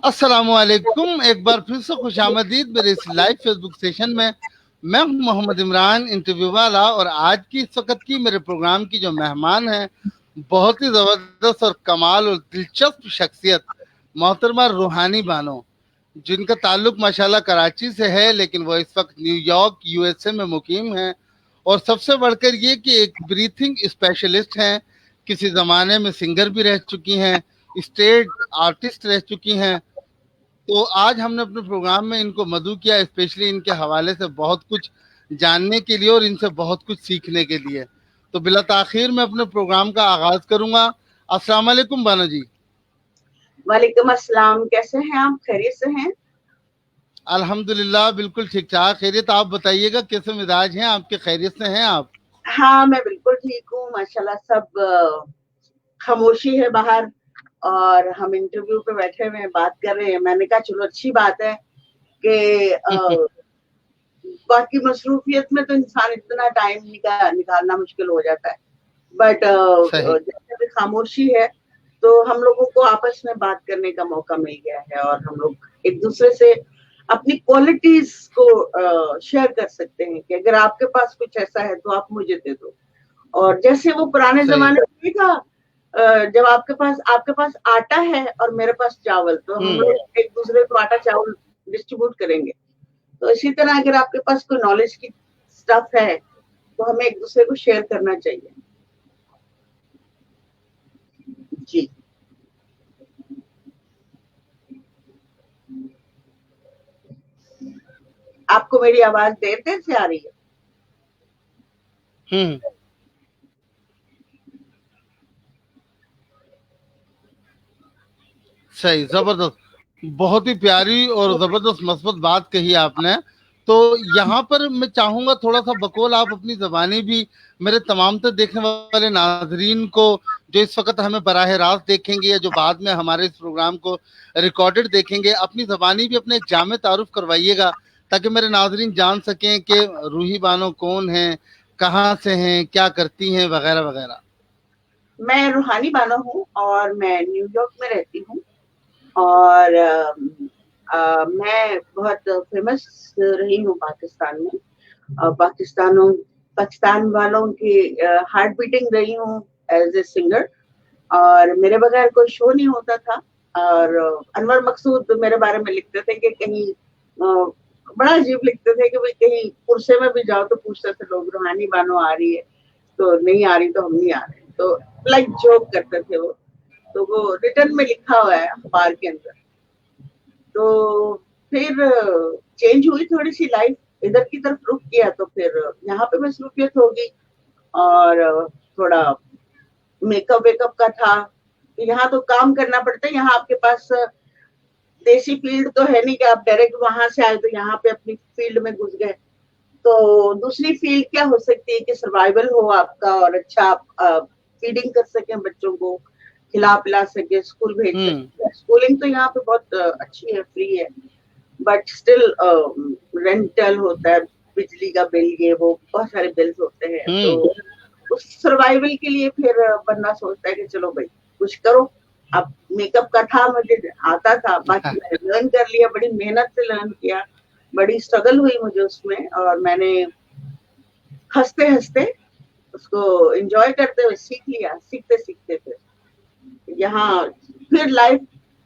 अस्सलामुअलैकुम, एक बार फिर से खुशामदीद मेरे इस लाइव फेसबुक सेशन में। मैं हूं मोहम्मद इमरान, इंटरव्यू वाला, और आज की इस वक्त की मेरे प्रोग्राम की जो मेहमान है, बहुत ही ज़बरदस्त और कमाल और दिलचस्प शख्सियत मोहतरमा रूहानी बानो, जिनका ताल्लुक माशाल्लाह कराची से है, लेकिन वो इस वक्त न्यूयॉर्क यूएसए में मुकीम है। और सबसे बढ़कर ये कि एक ब्रीथिंग स्पेशलिस्ट हैं, किसी ज़माने में सिंगर भी रह चुकी हैं, स्टेट आर्टिस्ट रह चुकी हैं। तो आज हमने अपने प्रोग्राम में इनको मदऊ किया, स्पेशली इनके हवाले से बहुत कुछ जानने के लिए और इनसे बहुत कुछ सीखने के लिए। तो बिला ताखिर मैं अपने प्रोग्राम का आगाज करूंगा। अस्सलाम वालेकुम बानो जी। वालेकुम अस्सलाम, कैसे हैं आप? खैरियत से हैं? अल्हम्दुलिल्लाह, बिल्कुल ठीक ठाक खैरियत। आप बताइएगा कैसे मिजाज हैं आपके, खैरियत से हैं आप? हाँ, मैं बिल्कुल ठीक हूँ माशाल्लाह। सब खामोशी है बाहर और हम इंटरव्यू पे बैठे हुए हैं, बात कर रहे हैं। मैंने कहा चलो अच्छी बात है कि बाकी मसरूफियत में तो इंसान इतना टाइम निकालना मुश्किल हो जाता है, बट सही। जैसे भी खामोशी है तो हम लोगों को आपस में बात करने का मौका मिल गया है और हम लोग एक दूसरे से अपनी क्वालिटीज को शेयर कर सकते हैं कि अगर आपके पास कुछ ऐसा है तो आप मुझे दे दो। और जैसे वो पुराने सही। जमाने में था, जब आपके पास आटा है और मेरे पास चावल, तो हम लोग एक दूसरे को आटा चावल डिस्ट्रीब्यूट करेंगे। तो इसी तरह अगर आपके पास कोई नॉलेज की स्टफ है तो हमें एक दूसरे को शेयर करना चाहिए। जी, आपको मेरी आवाज देर देर से आ रही है? सही, जबरदस्त। बहुत ही प्यारी और जबरदस्त मस्बत बात कही आपने। तो यहाँ पर मैं चाहूंगा थोड़ा सा बकौल आप अपनी जबानी भी मेरे तमाम तो देखने वाले नाजरीन को, जो इस वक्त हमें बराह रास्त देखेंगे या जो बाद में हमारे इस प्रोग्राम को रिकॉर्डेड देखेंगे, अपनी जबानी भी अपने एक जामे तारुफ करवाइएगा, ताकि मेरे नाजरीन जान सकें कि रूही बानो कौन है, कहाँ से हैं, क्या करती हैं, वगैरह वगैरह। मैं रूहानी बानो हूँ और मैं न्यूयॉर्क में रहती हूँ और मैं बहुत फेमस रही हूँ पाकिस्तान में। पाकिस्तान वालों की हार्ट बीटिंग रही हूँ एज ए सिंगर, और मेरे बगैर कोई शो नहीं होता था। और अनवर मकसूद मेरे बारे में लिखते थे कि कहीं बड़ा अजीब लिखते थे कि भाई कहीं पुरसे में भी जाओ तो पूछते थे लोग रूहानी बानो आ रही है, तो नहीं आ रही तो हम नहीं आ रहे, तो लाइक जोक करते थे वो। तो वो रिटर्न में लिखा हुआ है अखबार के अंदर। तो फिर चेंज हुई थोड़ी सी लाइफ, इधर की तरफ रुक किया, तो फिर यहाँ पे मसरूफियत होगी और थोड़ा मेकअप वेकअप का था। यहाँ तो काम करना पड़ता है, यहाँ आपके पास देसी फील्ड तो है नहीं कि आप डायरेक्ट वहां से आए तो यहाँ पे अपनी फील्ड में घुस गए। तो दूसरी फील्ड क्या हो सकती है कि सर्वाइवल हो आपका और अच्छा आप फीडिंग कर सकें, बच्चों को खिला पिला सके, स्कूल भेज सके। स्कूलिंग तो यहाँ पे बहुत अच्छी है, फ्री है, बट स्टिल रेंटल होता है, बिजली का बिल, ये वो बहुत सारे बिल्स होते हैं। तो उस सर्वाइवल के लिए फिर बंदा सोचता है कि चलो भाई कुछ करो। अब मेकअप का था, मुझे आता था, बाकी मैंने लर्न कर लिया, बड़ी मेहनत से लर्न किया, बड़ी स्ट्रगल हुई मुझे उसमें, और मैंने हंसते हंसते उसको एंजॉय करते हुए सीख लिया। सीखते सीखते फिर यहाँ फिर लाइफ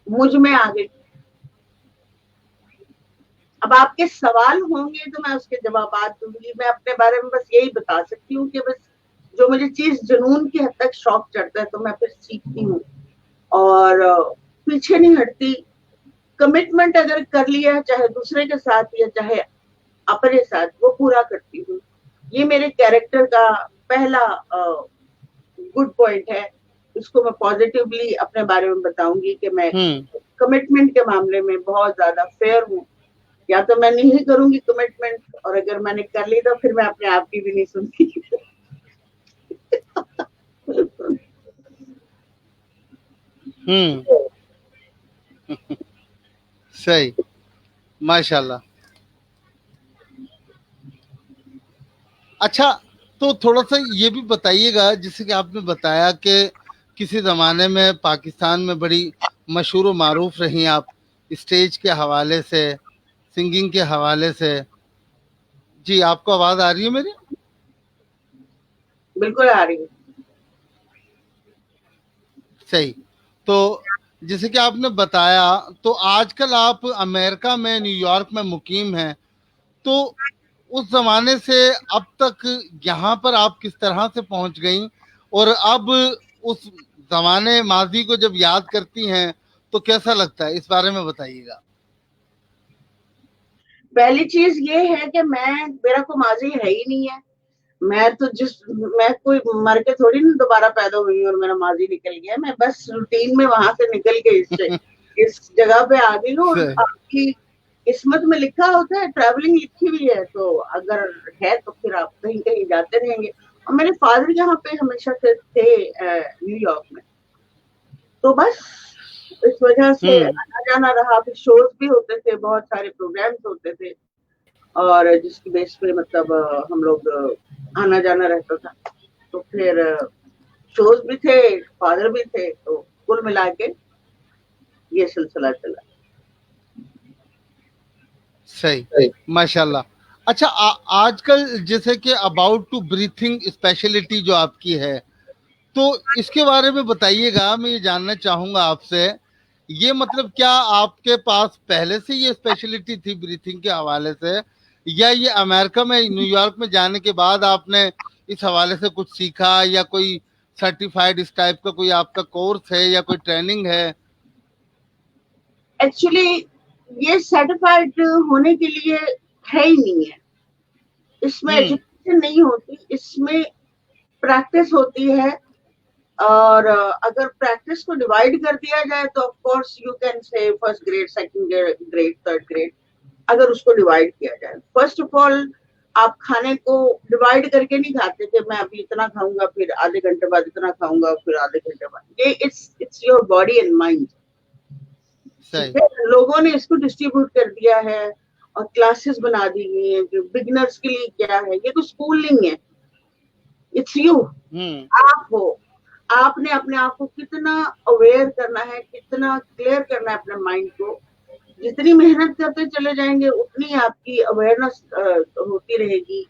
मुझ में आ गई। अब आपके सवाल होंगे तो मैं उसके जवाब दूंगी। मैं अपने बारे में बस यही बता सकती हूँ कि बस जो मुझे चीज जुनून की हद तक शौक चढ़ता है तो मैं फिर सीखती हूँ और पीछे नहीं हटती। कमिटमेंट अगर कर लिया, चाहे दूसरे के साथ या चाहे अपने साथ, वो पूरा करती हूँ। ये मेरे कैरेक्टर का पहला गुड पॉइंट है। इसको मैं पॉजिटिवली अपने बारे में बताऊंगी कि मैं कमिटमेंट के मामले में बहुत ज्यादा फेयर हूँ। या तो मैं नहीं करूंगी कमिटमेंट, और अगर मैंने कर ली तो फिर मैं अपने आप की भी नहीं सुनती। सही, माशाल्लाह। अच्छा, तो थोड़ा सा ये भी बताइएगा, जैसे कि आपने बताया कि किसी ज़माने में पाकिस्तान में बड़ी मशहूर व मारूफ रही आप, स्टेज के हवाले से, सिंगिंग के हवाले से। जी, आपको आवाज आ रही है मेरी? बिल्कुल आ रही है। सही। तो जैसे कि आपने बताया, तो आजकल आप अमेरिका में, न्यूयॉर्क में मुकीम हैं, तो उस जमाने से अब तक यहाँ पर आप किस तरह से पहुंच गई, और अब उस जमाने माजी को जब याद करती हैं तो कैसा लगता है, इस बारे में बताइएगा। पहली चीज ये है कि मेरा कोई माजी है ही नहीं है। मैं कोई मर के थोड़ी ना दोबारा पैदा हुई और मेरा माजी निकल गया। मैं बस रूटीन में वहां से निकल के इस जगह पे आ गई हूँ। और आपकी किस्मत में लिखा होता है, ट्रैवलिंग लिखी हुई है, तो अगर है तो फिर आप कहीं कहीं जाते रहेंगे। और मेरे फादर यहाँ पे हमेशा से थे न्यूयॉर्क में, तो बस इस वजह से आना जाना रहा। फिर शोज भी होते थे, बहुत सारे प्रोग्राम्स होते थे, और जिसकी बेस पे मतलब हम लोग आना जाना रहता था। तो फिर शोज भी थे, फादर भी थे, तो कुल मिला के ये सिलसिला चला। सही, माशाल्लाह। अच्छा, आजकल जैसे कि अबाउट टू ब्रीथिंग स्पेशलिटी जो आपकी है, तो इसके बारे में बताइएगा। मैं ये जानना चाहूंगा आपसे, ये मतलब क्या आपके पास पहले से ये स्पेशलिटी थी ब्रीथिंग के हवाले से, या ये अमेरिका में, न्यूयॉर्क में जाने के बाद आपने इस हवाले से कुछ सीखा, या कोई सर्टिफाइड इस टाइप का कोई आपका कोर्स है या कोई ट्रेनिंग है? एक्चुअली ये सर्टिफाइड होने के लिए है ही नहीं है। इसमें एजुकेशन नहीं होती, इसमें प्रैक्टिस होती है। और अगर प्रैक्टिस को डिवाइड कर दिया जाए तो of course you can say first grade, second grade, third grade, अगर उसको डिवाइड किया जाए। फर्स्ट ऑफ ऑल, आप खाने को डिवाइड करके नहीं खाते कि मैं अभी इतना खाऊंगा, फिर आधे घंटे बाद इतना खाऊंगा, फिर आधे घंटे बाद। ये it's your body and mind. लोगों ने इसको डिस्ट्रीब्यूट कर दिया है और क्लासेस बना दी गई है जो बिगिनर्स के लिए क्या है। ये तो स्कूल नहीं है, इट्स यू। आप हो, आपने अपने आप को कितना अवेयर करना है, कितना क्लियर करना है अपने माइंड को। जितनी मेहनत करते चले जाएंगे उतनी आपकी अवेयरनेस होती रहेगी।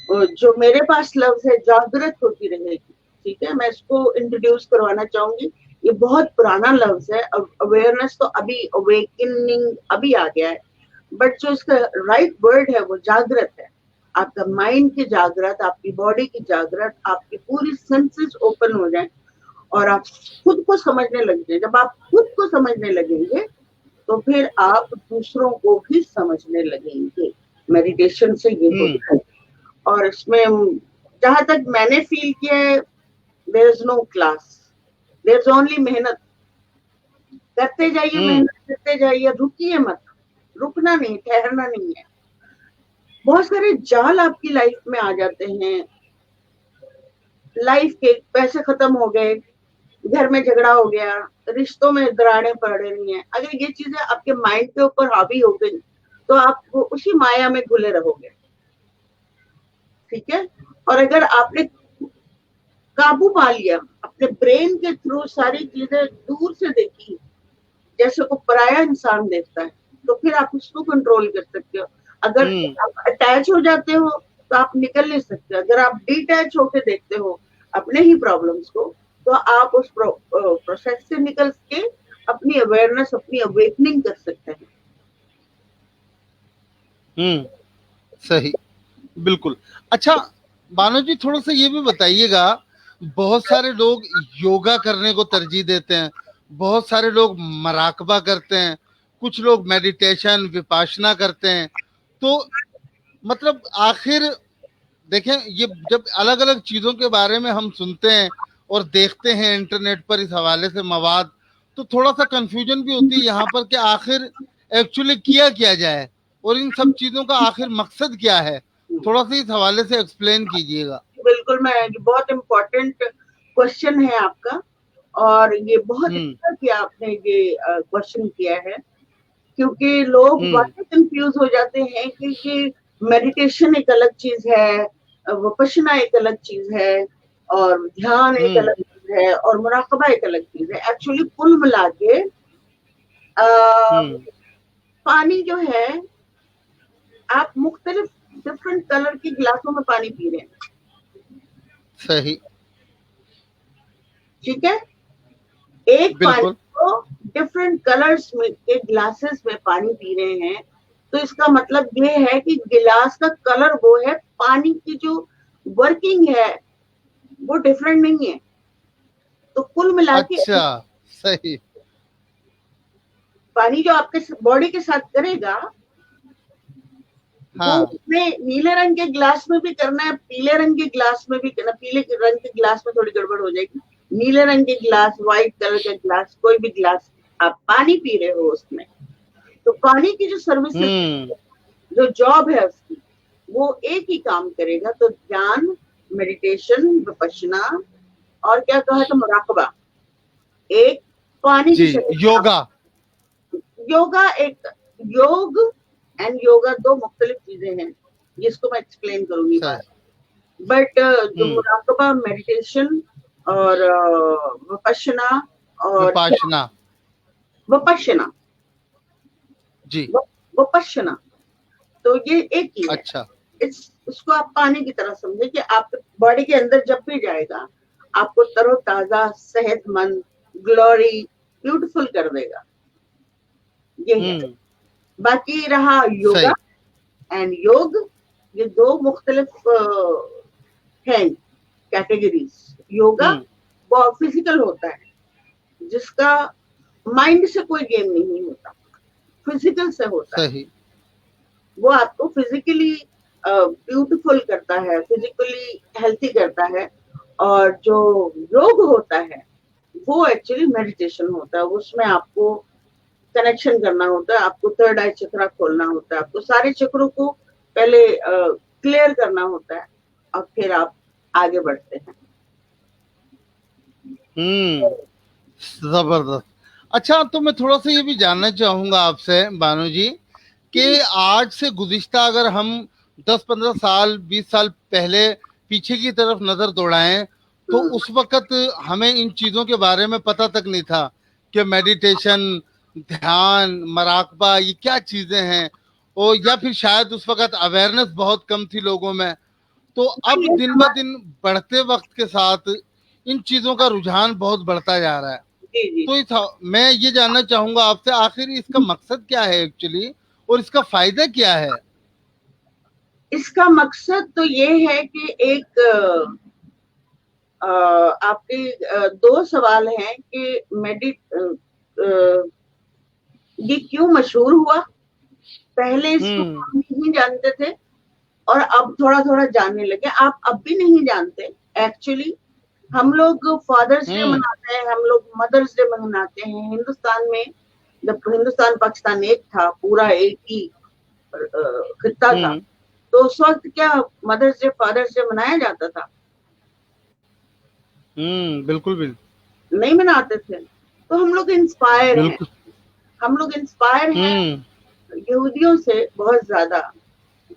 जो मेरे पास लफ्ज है जागृत होती रहेगी। ठीक है, मैं इसको इंट्रोड्यूस करवाना चाहूंगी। ये बहुत पुराना लफ्ज है। अवेयरनेस तो अभी, अवेकनिंग अभी आ गया है, बट जो इसका राइट वर्ड है वो जागृत है। आपका माइंड की जागृत, आपकी बॉडी की जागृत, आपकी पूरी सेंसेस ओपन हो जाए और आप खुद को समझने लग जाए। जब आप खुद को समझने लगेंगे तो फिर आप दूसरों को भी समझने लगेंगे। मेडिटेशन से ये होता है। और इसमें जहां तक मैंने फील किया है, there is no class, there is only मेहनत। करते जाइए, मेहनत करते जाइए, रुकिए मत। रुकना नहीं, ठहरना नहीं है। बहुत सारे जाल आपकी लाइफ में आ जाते हैं। लाइफ के पैसे खत्म हो गए, घर में झगड़ा हो गया, रिश्तों में दरारें पड़ रही हैं। अगर ये चीजें आपके माइंड के ऊपर हावी हो गई तो आप उसी माया में घुले रहोगे। ठीक है, और अगर आपने काबू पा लिया, अपने ब्रेन के थ्रू सारी चीजें दूर से देखी, जैसे को पराया इंसान देखता है, तो फिर आप उसको कंट्रोल कर सकते हो। अगर आप अटैच हो जाते हो तो आप निकल नहीं सकते। अगर आप डिटैच होके देखते हो अपने ही प्रॉब्लम्स को, तो आप उस प्रोसेस से निकल के अपनी अवेयरनेस, अपनी अवेकनिंग कर सकते हैं। सही, बिल्कुल। अच्छा बानो जी, थोड़ा सा ये भी बताइएगा, बहुत सारे लोग योगा करने को तरजीह देते हैं, बहुत सारे लोग मराकबा करते हैं, कुछ लोग मेडिटेशन, विपाशना करते हैं। तो मतलब आखिर देखें, ये जब अलग अलग चीजों के बारे में हम सुनते हैं और देखते हैं इंटरनेट पर इस हवाले से मवाद, तो थोड़ा सा कंफ्यूजन भी होती है यहाँ पर कि आखिर एक्चुअली किया क्या जाए और इन सब चीजों का आखिर मकसद क्या है। थोड़ा सा इस हवाले से एक्सप्लेन कीजिएगा। बिल्कुल, मैं बहुत इम्पोर्टेंट क्वेश्चन है आपका, और ये बहुत अच्छा किया आपने ये क्वेश्चन किया है, क्योंकि लोग वाकई कंफ्यूज हो जाते हैं कि ये मेडिटेशन एक अलग चीज है, विपश्यना एक अलग चीज है, और ध्यान एक अलग चीज है, और मुराकबा एक अलग चीज है। एक्चुअली कुल मिला के पानी जो है, आप मुख्तलिफ डिफरेंट कलर की गिलासों में पानी पी रहे हैं, सही, ठीक है। एक पानी बिल्कुल, को डिफरेंट कलर्स में के ग्लासेस में पानी पी रहे हैं, तो इसका मतलब ये है कि गिलास का कलर वो है, पानी की जो वर्किंग है वो डिफरेंट नहीं है। तो कुल मिला के अच्छा, सही, पानी जो आपके बॉडी के साथ करेगा, वो हाँ, उसमें नीले रंग के गिलास में भी करना है, पीले रंग के गिलास में भी करना। पीले रंग के गिलास में थोड़ी गड़बड़ हो जाएगी। नीले रंग के गिलास, व्हाइट कलर का गिलास, कोई भी गिलास आप पानी पी रहे हो उसमें, तो पानी की जो सर्विसेज, जो जॉब है उसकी, वो एक ही काम करेगा। तो ध्यान, मेडिटेशन, विपश्यना, और क्या कहा था, मुराकबा, एक पानी की जी, शक्ल। योगा, योगा एक, योग एंड योगा दो मुख्तलिफ चीजें हैं, जिसको मैं एक्सप्लेन करूंगी बाद। सही, बट जो मुराकबा, मेडिटेशन और विपश्यना और विपाशना, विपश्यना, जी, विपश्यना, तो ये एक ही है। अच्छा, इसको आप पानी की तरह समझे कि आपके बॉडी के अंदर जब भी जाएगा, आपको तरोताजा, सेहतमंद, ग्लोरी, ब्यूटीफुल कर देगा। ये है। बाकी रहा योगा सही, एंड योग, ये दो मुख्तलिफ हैं कैटेगरीज। योगा वो फिजिकल होता है, जिसका माइंड से कोई गेम नहीं होता, फिजिकल से होता है। सही, वो आपको फिजिकली ब्यूटीफुल करता है, फिजिकली हेल्थी करता है। और जो योग होता है वो एक्चुअली मेडिटेशन होता है। उसमें आपको कनेक्शन करना होता है, आपको थर्ड आई चक्रा खोलना होता है, आपको सारे चक्रों को पहले क्लियर करना होता है, और फिर आप आगे बढ़ते हैं। जबरदस्त। अच्छा, तो मैं थोड़ा सा ये भी जानना चाहूंगा आपसे बानो जी, कि आज से गुज़िश्ता अगर हम 10-15 साल, 20 साल पहले पीछे की तरफ नजर दौड़ाएं, तो उस वक्त हमें इन चीजों के बारे में पता तक नहीं था कि मेडिटेशन, ध्यान, मराकबा ये क्या चीजें हैं, और या फिर शायद उस वक्त अवेयरनेस बहुत कम थी लोगों में। तो अब ये दिन ब हमारे, दिन बढ़ते वक्त के साथ इन चीजों का रुझान बहुत बढ़ता जा रहा है। जी जी, तो मैं ये जानना चाहूंगा आपसे, आखिर इसका मकसद क्या है एक्चुअली, और इसका फायदा क्या है? इसका मकसद तो ये है कि एक आपके दो सवाल हैं कि ये क्यों मशहूर हुआ। पहले इसको हम नहीं जानते थे, और अब थोड़ा थोड़ा जानने लगे। आप अब भी नहीं जानते एक्चुअली। हम लोग फादर्स डे मनाते हैं, हम लोग मदर्स डे मनाते हैं। हिंदुस्तान में जब हिंदुस्तान पाकिस्तान एक था, पूरा एक ही खिता था, तो उस वक्त क्या मदर्स डे, फादर्स डे मनाया जाता था? बिल्कुल बिल्कुल, नहीं मनाते थे। तो हम लोग इंस्पायर हैं, बिल्कुल, हम लोग इंस्पायर हैं यहूदियों से बहुत ज्यादा।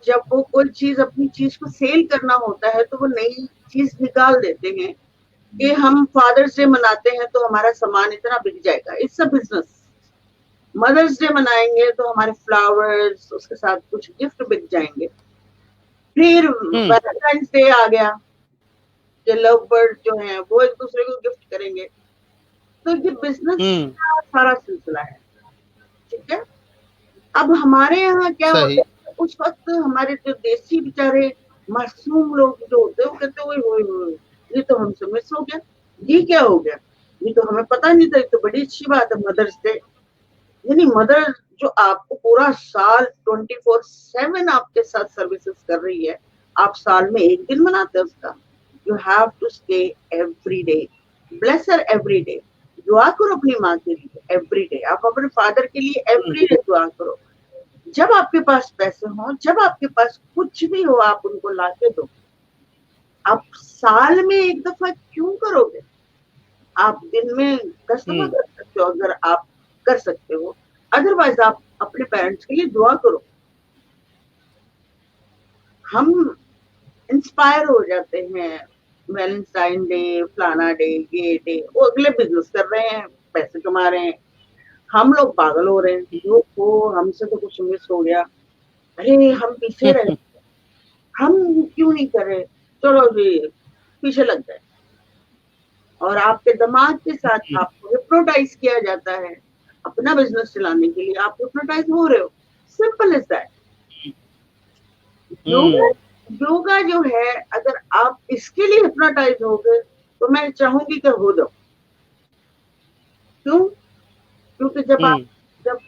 जब वो कोई चीज, अपनी चीज को सेल करना होता है, तो वो नई चीज निकाल देते हैं कि हम फादर्स डे मनाते हैं तो हमारा सामान इतना बिक जाएगा। It's a business. Mother's Day मनाएंगे तो हमारे फ्लावर्स, उसके साथ कुछ गिफ्ट बिक जाएंगे। फिर वैलेंटाइंस डे आ गया कि लव बर्ड जो है वो एक दूसरे को गिफ्ट करेंगे। तो ये बिजनेस का सारा सिलसिला है, ठीक है। अब हमारे यहाँ क्या होता है, उस वक्त हमारे जो देसी बेचारे मासूम लोग जो होते हैं, वो कहते हैं ये तो हमसे मिस हो गया, ये क्या हो गया, ये तो हमें पता नहीं था, ये तो बड़ी अच्छी बात है मदर्स डे। यानी मदर जो आपको पूरा साल 24/7 आपके साथ सर्विसेज कर रही है, आप साल में एक दिन मनाते हैं उसका। You have to stay every day, bless her every day. दुआ करो अपनी माँ के लिए एवरी डे, आप अपने फादर के लिए एवरी डे दुआ करो। जब आपके पास पैसे हो, जब आपके पास कुछ भी हो, आप उनको लाके दो। आप साल में एक दफा क्यों करोगे? आप दिन में 10 दफा कर सकते हो अगर आप कर सकते हो। अदरवाइज आप अपने पेरेंट्स के लिए दुआ करो। हम इंस्पायर हो जाते हैं, वैलेंटाइन डे, फलाना डे, ये डे, वो अगले बिजनेस कर रहे हैं, पैसे कमा रहे हैं। हम लोग पागल हो रहे हैं, वो हमसे तो कुछ मिस हो गया, अरे हम पीछे रहे, हम क्यों नहीं कर रहे, चलो जी पीछे लग गए। और आपके दिमाग के साथ आपको हिप्नोटाइज किया जाता है अपना बिजनेस चलाने के लिए, आप हिप्नोटाइज हो रहे हो, simple is that. Yoga yoga जो है, अगर आप इसके लिए हिप्नोटाइज हो गए तो मैं चाहूंगी कि हो जाओ। क्यों? क्योंकि जब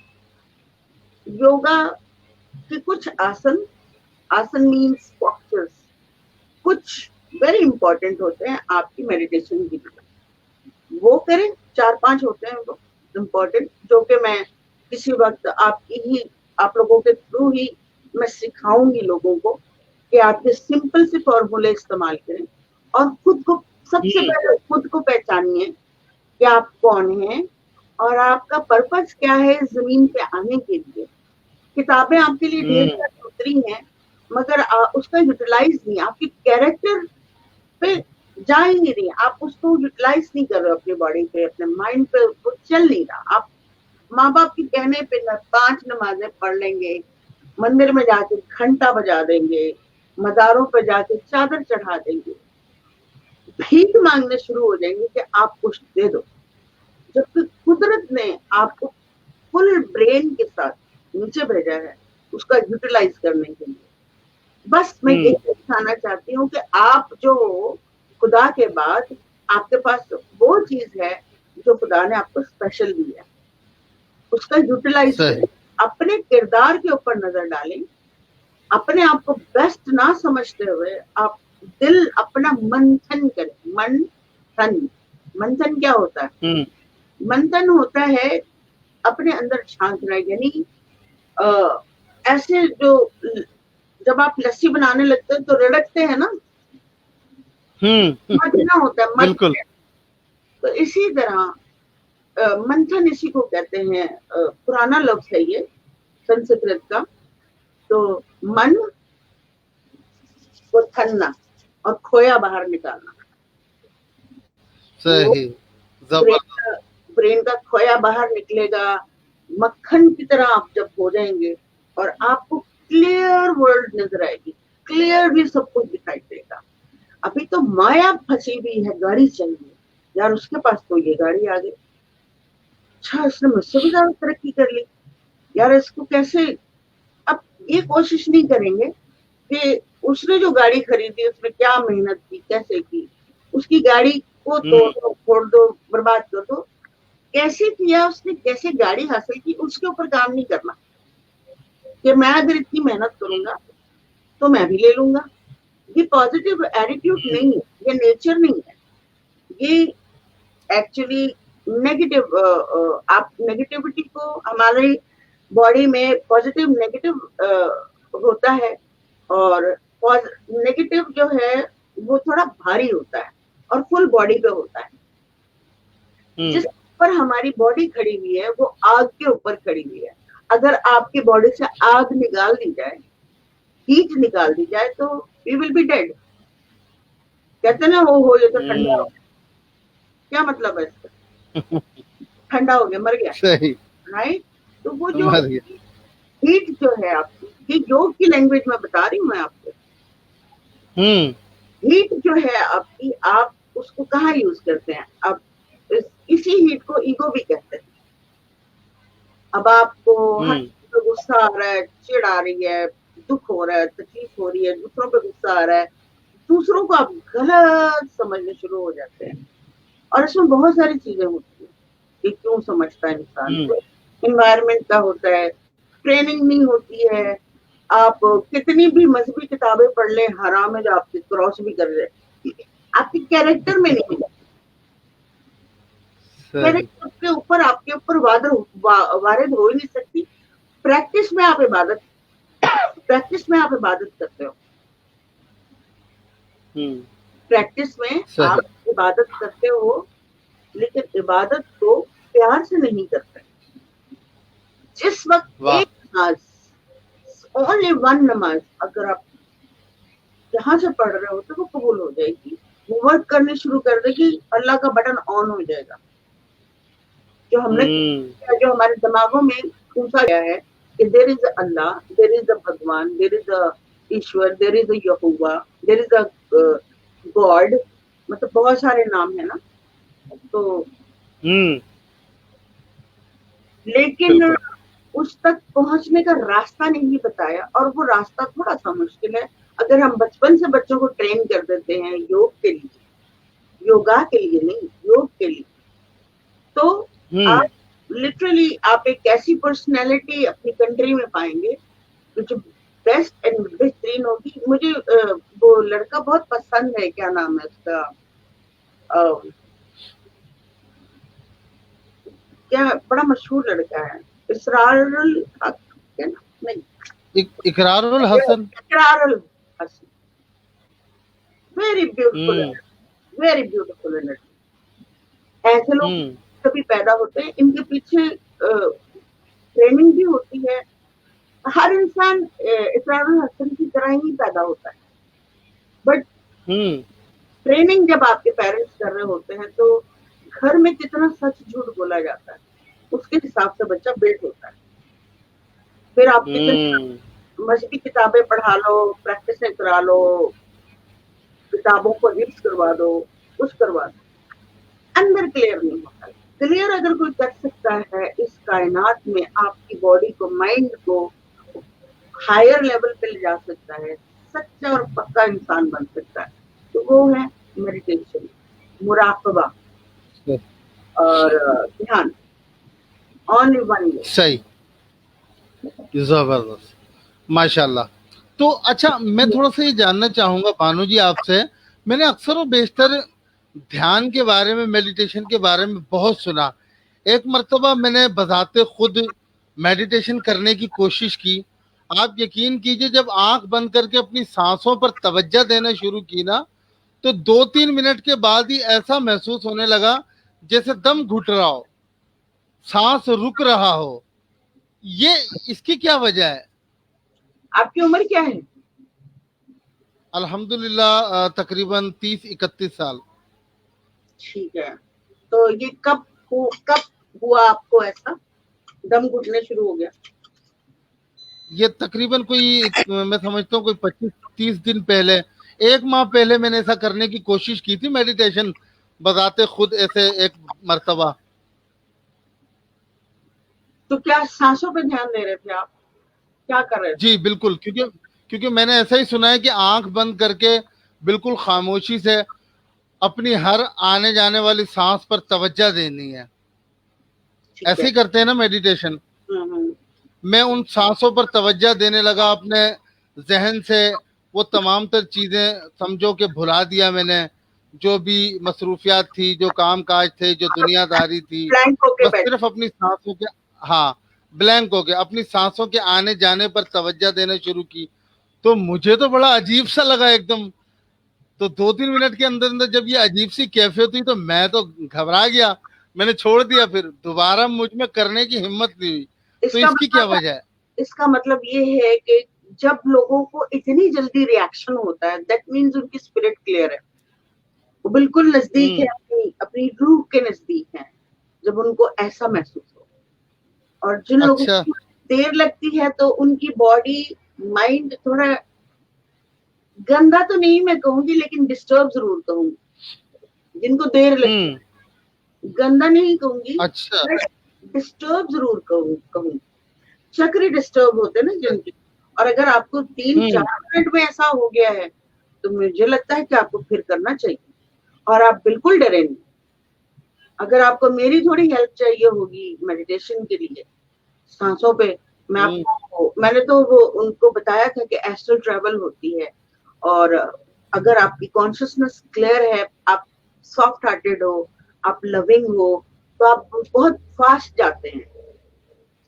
योगा के कुछ आसन, आसन मीन्स पोस्चर्स, कुछ वेरी इंपॉर्टेंट होते हैं आपकी मेडिटेशन की तरह, वो करें। 4-5 होते हैं वो इम्पोर्टेंट, जो कि मैं किसी वक्त आप लोगों के थ्रू ही मैं सिखाऊंगी लोगों को कि आप ये सिंपल से फॉर्मूले इस्तेमाल करें और खुद को, सबसे पहले खुद को पहचानिए कि आप कौन हैं और आपका पर्पस क्या है जमीन पे आने के लिए। किताबें आपके लिए ढेर सारी उतरी हैं, मगर उसका यूटिलाइज नहीं, आपकी कैरेक्टर पे जा ही नहीं रही, आप उसको यूटिलाइज नहीं कर रहे हो अपनी बॉडी पे, अपने माइंड पे, वो चल नहीं रहा। आप माँ बाप के कहने पे 5 नमाजें पढ़ लेंगे, मंदिर में जाके घंटा बजा देंगे, मज़ारों पे जाके चादर चढ़ा देंगे, भीख मांगने शुरू हो जाएंगे कि आप कुछ दे दो, जबकि कुदरत ने आपको फुल ब्रेन के साथ नीचे भेजा है उसका यूटिलाइज करने के लिए। बस मैं यही दिखाना चाहती हूँ कि आप जो खुदा के बाद आपके पास वो चीज है जो खुदा ने आपको स्पेशल दी है, उसका यूटिलाइज करें, अपने किरदार के ऊपर नजर डालें, अपने आप को बेस्ट ना समझते हुए आप दिल अपना मंथन करें। मंथन क्या होता है? मंथन होता है अपने अंदर झांकना, यानी ऐसे जो जब आप लस्सी बनाने लगते हैं तो रड़कते हैं ना, मथना होता है, बिल्कुल। तो इसी तरह मंथन इसी को कहते हैं, पुराना लफ्ज है ये संस्कृत का। तो मन को थनना और खोया बाहर निकालना, सही, ब्रेन का खोया बाहर निकलेगा, मक्खन की तरह आप जब हो जाएंगे और आपको क्लियर वर्ल्ड नजर आएगी, क्लियरली सब कुछ दिखाई देगा। अभी तो माया फंसी हुई है, गाड़ी चाहिए यार, उसके पास तो ये गाड़ी आ गई, अच्छा इसने मुझसे भी ज्यादा तरक्की कर ली यार, इसको कैसे। अब ये कोशिश नहीं करेंगे कि उसने जो गाड़ी खरीदी उसने क्या मेहनत की, कैसे की, उसकी गाड़ी को तोड़ दो, फोड़ दो, बर्बाद कर दो, कैसे किया उसने, कैसे गाड़ी हासिल की, उसके ऊपर काम नहीं करना कि मैं अगर इतनी मेहनत करूंगा तो मैं भी ले लूंगा। ये पॉजिटिव एटीट्यूड नहीं है, ये नेचर नहीं है, ये एक्चुअली नेगेटिव। आप नेगेटिविटी को, हमारे बॉडी में पॉजिटिव नेगेटिव होता है, और नेगेटिव जो है वो थोड़ा भारी होता है और फुल बॉडी पे होता है। जिस पर हमारी बॉडी खड़ी हुई है वो आग के ऊपर खड़ी हुई है, अगर आपकी बॉडी से आग निकाल दी जाए, हीट निकाल दी जाए, तो वी विल बी डेड। कहते ना हो ये तो ठंडा हो गया, क्या मतलब है इसका? ठंडा हो गया, मर गया, सही, राइट। तो वो जो हीट जो है आपकी, ये योग की लैंग्वेज में बता रही हूँ मैं आपको, हीट जो है आपकी, आप उसको कहाँ यूज करते हैं? अब इसी हीट को ईगो भी कहते हैं। अब आपको तो गुस्सा आ रहा है, चिढ़ आ रही है, दुख हो रहा है, तकलीफ हो रही है, दूसरों पे गुस्सा आ रहा है, दूसरों को आप गलत समझने शुरू हो जाते हैं, और इसमें बहुत सारी चीजें होती है कि क्यों समझता है इंसान, एनवायरनमेंट का होता है, ट्रेनिंग नहीं होती है, आप कितनी भी मजहबी किताबें पढ़ लें, हराम है जो आपके क्रॉस भी कर रहे, आपके कैरेक्टर में नहीं है, कैरेक्टर के ऊपर आपके ऊपर वारिद हो ही नहीं सकती। प्रैक्टिस में आप इबादत करते हो, प्रैक्टिस में आप इबादत करते हो, लेकिन इबादत को प्यार से नहीं करते। जिस वक्त एक नमाज, ओनली 1 नमाज अगर आप जहां से पढ़ रहे हो तो वो कबूल हो जाएगी, वो वर्क करनी शुरू कर देगी, अल्लाह का बटन ऑन हो जाएगा। जो हमने जो हमारे दिमागों में घुसा गया है कि there is Allah, there is a Bhagwan, there is a Ishwar, there is a Jehovah, there is a God, मतलब बहुत सारे नाम है ना, तो लेकिन उस तक पहुंचने का रास्ता नहीं बताया, और वो रास्ता थोड़ा सा मुश्किल है। अगर हम बचपन से बच्चों को ट्रेन कर देते हैं योग के लिए, योगा के लिए नहीं, योग के लिए, तो आप लिटरली आप एक ऐसी पर्सनैलिटी अपनी कंट्री में पाएंगे जो बेस्ट एंड बेहतरीन होगी। मुझे वो लड़का बहुत पसंद है, क्या नाम है उसका, क्या बड़ा मशहूर लड़का है, इसरारुल हक, क्या नाम, नहीं, Ikrarul Hasan, Ikrarul Hasan, very beautiful, very beautiful energy. ऐसे लोग कभी पैदा होते हैं, इनके पीछे ट्रेनिंग भी होती है। हर इंसान इकरारुल हसन की तरह ही पैदा होता है, बट ट्रेनिंग जब आपके पेरेंट्स कर रहे होते हैं तो घर में कितना सच झूठ बोला जाता है, उसके हिसाब से बच्चा बिल्ड होता है। फिर आप कितनी मजहबी किताबें पढ़ा लो, प्रैक्टिसें करा लो, किताबों को रीड करवा दो, कुछ करवा दो, अंदर क्लियर नहीं होता। क्लियर अगर कोई कर सकता है इस कायनात में, आपकी बॉडी को, माइंड को हायर लेवल पे ले जा सकता है, सच्चा और पक्का इंसान बन सकता है, तो वो है मेडिटेशन, मुराकबा और ध्यान, ऑन वन वे। सही, जबरदस्त, माशाल्लाह। तो अच्छा, मैं थोड़ा सा ये जानना चाहूंगा भानु जी आपसे, मैंने अक्सर और बेशतर ध्यान के बारे में, मेडिटेशन के बारे में बहुत सुना। एक मर्तबा मैंने बजाते खुद मेडिटेशन करने की कोशिश की। आप यकीन कीजिए, जब आंख बंद करके अपनी सांसों पर तवज्जो देना शुरू की ना, तो 2-3 मिनट के बाद ही ऐसा महसूस होने लगा जैसे दम घुट रहा हो, सांस रुक रहा हो। ये इसकी क्या वजह है? आपकी उम्र क्या है? अल्हम्दुलिल्लाह तकरीबन 30-31 साल। ठीक है, तो ये कब हुआ आपको ऐसा दम घुटने शुरू हो गया? ये तकरीबन कोई मैं समझता हूँ कोई 25-30 दिन पहले, 1 माह पहले मैंने ऐसा करने की कोशिश की थी, मेडिटेशन बजाते खुद ऐसे एक मर्तबा। तो क्या सांसों पे ध्यान दे रहे थे आप, क्या कर रहे थे? जी बिल्कुल, क्योंकि मैंने ऐसा ही सुना है कि आंख बंद करके बिल्कुल खामोशी से अपनी हर आने जाने वाली सांस पर तवज्जो देनी है। ऐसे ही करते हैं ना मेडिटेशन। मैं उन सांसों पर तवज्जो देने लगा, अपने जहन से वो तमाम तर चीजें समझो कि भुला दिया मैंने, जो भी मसरूफियात थी, जो काम काज थे, जो दुनियादारी थी, बस सिर्फ अपनी सांसों के, हाँ, ब्लैंक हो गया, अपनी सांसों के आने जाने पर तवज्जो देना शुरू की। तो मुझे तो बड़ा अजीब सा लगा एकदम। तो 2-3 मिनट के अंदर अंदर जब ये अजीब सी कैफियत हुई तो मैं तो घबरा गया, मैंने छोड़ दिया, फिर दोबारा मुझ में करने की हिम्मत नहीं हुई। तो इसकी क्या वजह है? इसका मतलब ये है कि जब लोगों को इतनी जल्दी रिएक्शन होता है, दैट मीन्स उनकी स्पिरिट क्लियर है, वो बिल्कुल नजदीक है, अपनी रूह के नजदीक है, जब उनको ऐसा महसूस हो। और जिन लोगों को देर लगती है तो उनकी बॉडी माइंड थोड़ा गंदा तो नहीं मैं कहूंगी, लेकिन डिस्टर्ब जरूर कहूंगी। जिनको देर लगती है, गंदा नहीं कहूंगी, अच्छा, डिस्टर्ब जरूर कहूंगी। चक्र डिस्टर्ब होते हैं ना जिनकी। और अगर आपको 3-4 मिनट में ऐसा हो गया है तो मुझे लगता है कि आपको फिर करना चाहिए, और आप बिल्कुल डरे नहीं। अगर आपको मेरी थोड़ी हेल्प चाहिए होगी मेडिटेशन के लिए, सांसों पे, मैंने तो वो उनको बताया था कि एस्ट्रल ट्रैवल होती है, और अगर आपकी कॉन्शियसनेस क्लियर है, आप सॉफ्ट हार्टेड हो, आप लविंग हो, तो आप बहुत फास्ट जाते हैं।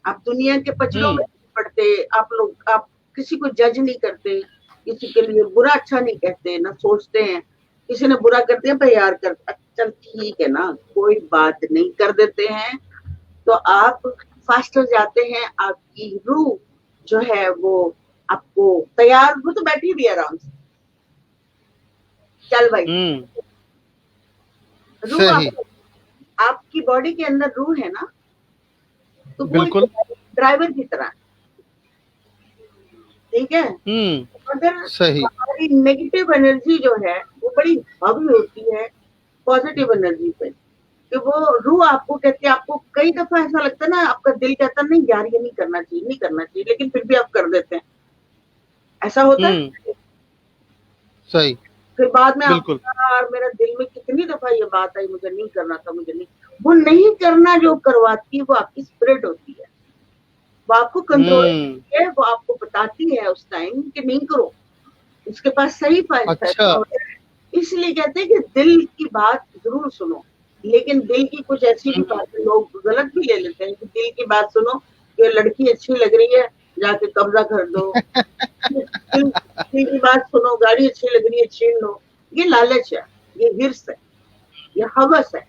आप दुनिया के पचड़ों में पड़ते, आप किसी को जज नहीं करते, किसी के लिए बुरा अच्छा नहीं कहते, ना सोचते हैं किसी ने बुरा कर दिया भाई यार कर, चल ठीक है ना, कोई बात नहीं, कर देते हैं। तो आप फास्टर जाते हैं, आपकी रूह जो है वो आपको तैयार, वो तो बैठी भी आराम से, चल भाई, रूह आपकी बॉडी के अंदर रूह है ना, तो वो बिल्कुल ड्राइवर की तरह, ठीक है। अगर सही हमारी नेगेटिव एनर्जी जो है वो बड़ी हावी होती है पॉजिटिव एनर्जी पे, कि वो रूह आपको कहती है, आपको कई दफा ऐसा लगता है ना, आपका दिल कहता है नहीं यार ये नहीं करना चाहिए, नहीं करना चाहिए, लेकिन फिर भी आप कर देते हैं, ऐसा होता है। सही फिर बाद में बिल्कुल यार मेरा दिल में कितनी दफा ये बात आई, मुझे नहीं करना था, मुझे नहीं, वो नहीं करना जो करवाती है वो आपकी स्पिरिट होती है, वो आपको कंट्रोल है, वो आपको बताती है उस टाइम कि नहीं करो, उसके पास सही फैसला अच्छा है। इसलिए कहते हैं कि दिल की बात जरूर सुनो, लेकिन दिल की कुछ ऐसी भी बातें लोग गलत भी ले लेते हैं कि दिल की बात सुनो, ये लड़की अच्छी लग रही है जाके कब्जा कर दो, दिल की बात सुनो, गाड़ी अच्छी लग रही है छीन लो, ये लालच है, ये हिर्स है, ये हवस है।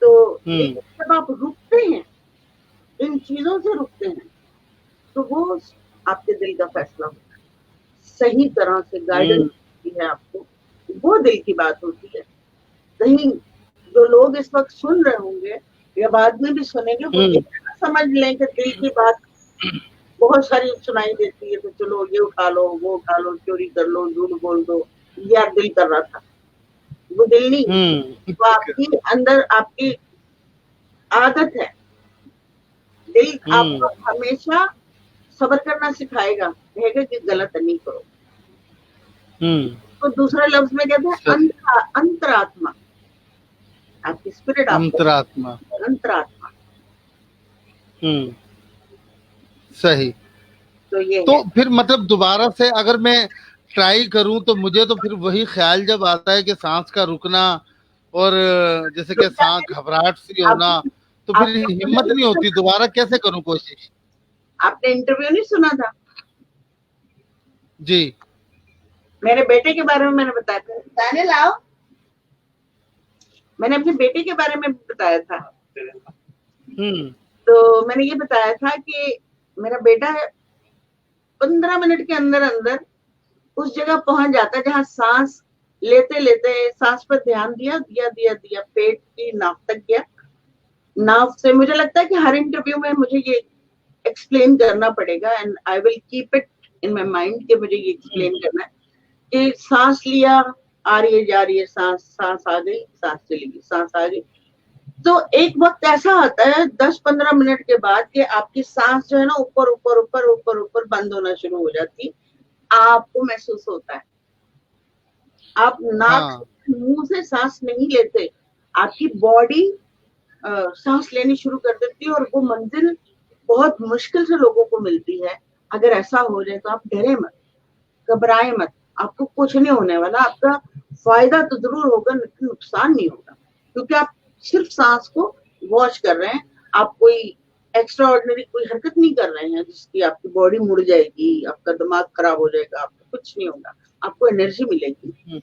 तो लेकिन जब आप रुकते हैं, इन चीजों से रुकते हैं, तो वो आपके दिल का फैसला होता है, सही तरह से गाइडेंस होती है आपको, वो दिल की बात होती है। कहीं जो लोग इस वक्त सुन रहे होंगे या बाद में भी सुनेंगे, वो ये ना समझ लें कि दिल की बात बहुत सारी सुनाई देती है, तो चलो ये उठा लो, वो उठा लो, चोरी कर लो, झूठ बोल दो, यार दिल कर रहा था, वो दिल नहीं, वो आपकी अंदर आपकी आदत है। दिल आपको हमेशा सब्र करना सिखाएगा, कहेगा कि गलत नहीं करो। तो दूसरे लफ्ज में कहते हैं अंतरात्मा, आपकी स्पिरिट, अंतरात्मा अंतरात्मा। सही। तो ये तो है। फिर मतलब दोबारा से अगर मैं ट्राई करूं तो मुझे तो फिर वही ख्याल जब आता है कि सांस का रुकना और जैसे कि सांस घबराहट सी होना, तो फिर हिम्मत नहीं होती, दोबारा कैसे करूं कोशिश। आपने इंटरव्यू नहीं सुना था? जी मेरे बेटे के बारे में मैंने बताया था, दाने लाओ, मैंने अपने बेटे के बारे में बताया था। तो मैंने ये बताया था कि मेरा बेटा 15 मिनट के अंदर अंदर उस जगह पहुंच जाता है जहां सांस लेते लेते सांस पर ध्यान दिया दिया दिया दिया, पेट की नाव तक गया। नाव से मुझे लगता है कि हर इंटरव्यू में मुझे ये एक्सप्लेन करना पड़ेगा, and I will keep it in my mind कि मुझे ये एक्सप्लेन करना है कि सांस लिया, आ रही है जा रही है सांस, सांस आ गई, सांस चली गई, सांस आ गई। तो एक वक्त ऐसा आता है 10-15 मिनट के बाद कि आपकी सांस जो है ना ऊपर ऊपर ऊपर ऊपर ऊपर बंद होना शुरू हो जाती, आपको महसूस होता है। आप नाक मुंह से सांस नहीं लेते, आपकी बॉडी सांस लेनी शुरू कर देती है, और वो मंजिल बहुत मुश्किल से लोगों को मिलती है। अगर ऐसा हो जाए तो आप डरे मत, घबराए मत, आपको कुछ नहीं होने वाला, आपका फायदा तो जरूर होगा लेकिन नुकसान नहीं होगा, क्योंकि आप सिर्फ सांस को वॉच कर रहे हैं, आप कोई एक्स्ट्रा ऑर्डिनरी कोई हरकत नहीं कर रहे हैं जिसकी आपकी बॉडी मुड़ जाएगी, आपका दिमाग खराब हो जाएगा, आपको कुछ नहीं होगा, आपको एनर्जी मिलेगी।